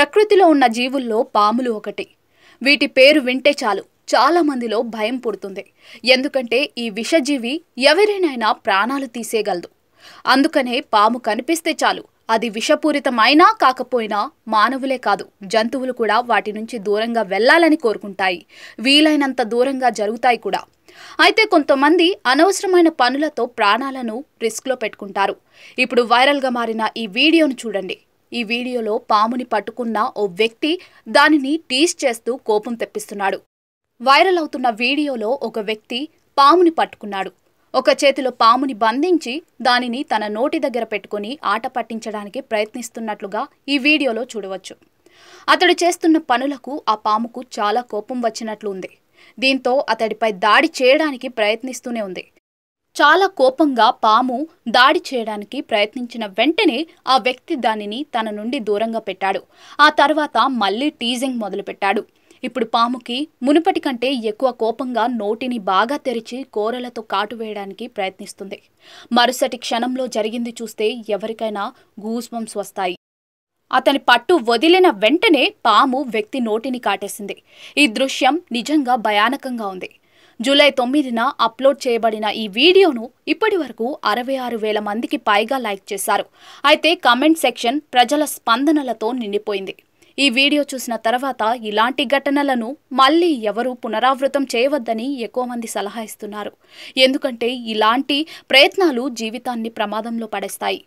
ప్రకృతిలో ఉన్న జీవుల్లో పాములు ఒకటి. వీటి పేరు వింటే చాలు చాలా మందిలో భయం పుడుతుంది. ఎందుకంటే ఈ విషజీవి ఎవరినైనా ప్రాణాలు తీసేయగలదు. అందుకనే పాము కనిపిస్తే చాలు అది విషపూరితమైనా కాకపోయినా మానవులే కాదు జంతువులు కూడా వాటి నుంచి దూరంగా వెళ్ళాలని కోరుకుంటాయి. వీలైనంత దూరంగా జరుగుతాయి కూడా. అయితే కొంతమంది అనవసరమైన పనులతో ప్రాణాలను రిస్క్లో పెట్టుకుంటారు. ఇప్పుడు వైరల్గా మారిన ఈ వీడియోను చూడండి. ఈ వీడియోలో పాముని పట్టుకున్న ఓ వ్యక్తి దానిని టీజ్ చేస్తూ కోపం తెప్పిస్తున్నాడు. వైరల్ అవుతున్న వీడియోలో ఒక వ్యక్తి పాముని పట్టుకున్నాడు. ఒక చేతిలో పాముని బంధించి దానిని తన నోటి దగ్గర పెట్టుకుని ఆట పట్టించడానికి ప్రయత్నిస్తున్నట్లుగా ఈ వీడియోలో చూడవచ్చు. అతడు చేస్తున్న పనులకు ఆ పాముకు చాలా కోపం వచ్చినట్లు ఉంది. దీంతో అతడిపై దాడి చేయడానికి ప్రయత్నిస్తూనే ఉంది. చాలా కోపంగా పాము దాడి చేయడానికి ప్రయత్నించిన వెంటనే ఆ వ్యక్తి దానిని తన నుండి దూరంగా పెట్టాడు. ఆ తర్వాత మళ్ళీ టీజింగ్ మొదలుపెట్టాడు. ఇప్పుడు పాముకి మునుపటి కంటే ఎక్కువ కోపంగా నోటిని బాగా తెరిచి కోరలతో కాటు వేయడానికి ప్రయత్నిస్తుంది. మరుసటి క్షణంలో జరిగింది చూస్తే ఎవరికైనా గూస్ బంప్స్ వస్తాయి. అతని పట్టు వదిలిన వెంటనే పాము వ్యక్తి నోటిని కాటేసింది. ఈ దృశ్యం నిజంగా భయానకంగా ఉంది. జూలై 9న అప్లోడ్ చేయబడిన ఈ వీడియోను ఇప్పటి వరకు 66,000 మందికి పైగా లైక్ చేశారు. అయితే కామెంట్ సెక్షన్ ప్రజల స్పందనలతో నిండిపోయింది. ఈ వీడియో చూసిన తర్వాత ఇలాంటి ఘటనలను మళ్ళీ ఎవరూ పునరావృతం చేయవద్దని ఎక్కువ మంది సలహా ఇస్తున్నారు. ఎందుకంటే ఇలాంటి ప్రయత్నాలు జీవితాన్ని ప్రమాదంలో పడేస్తాయి.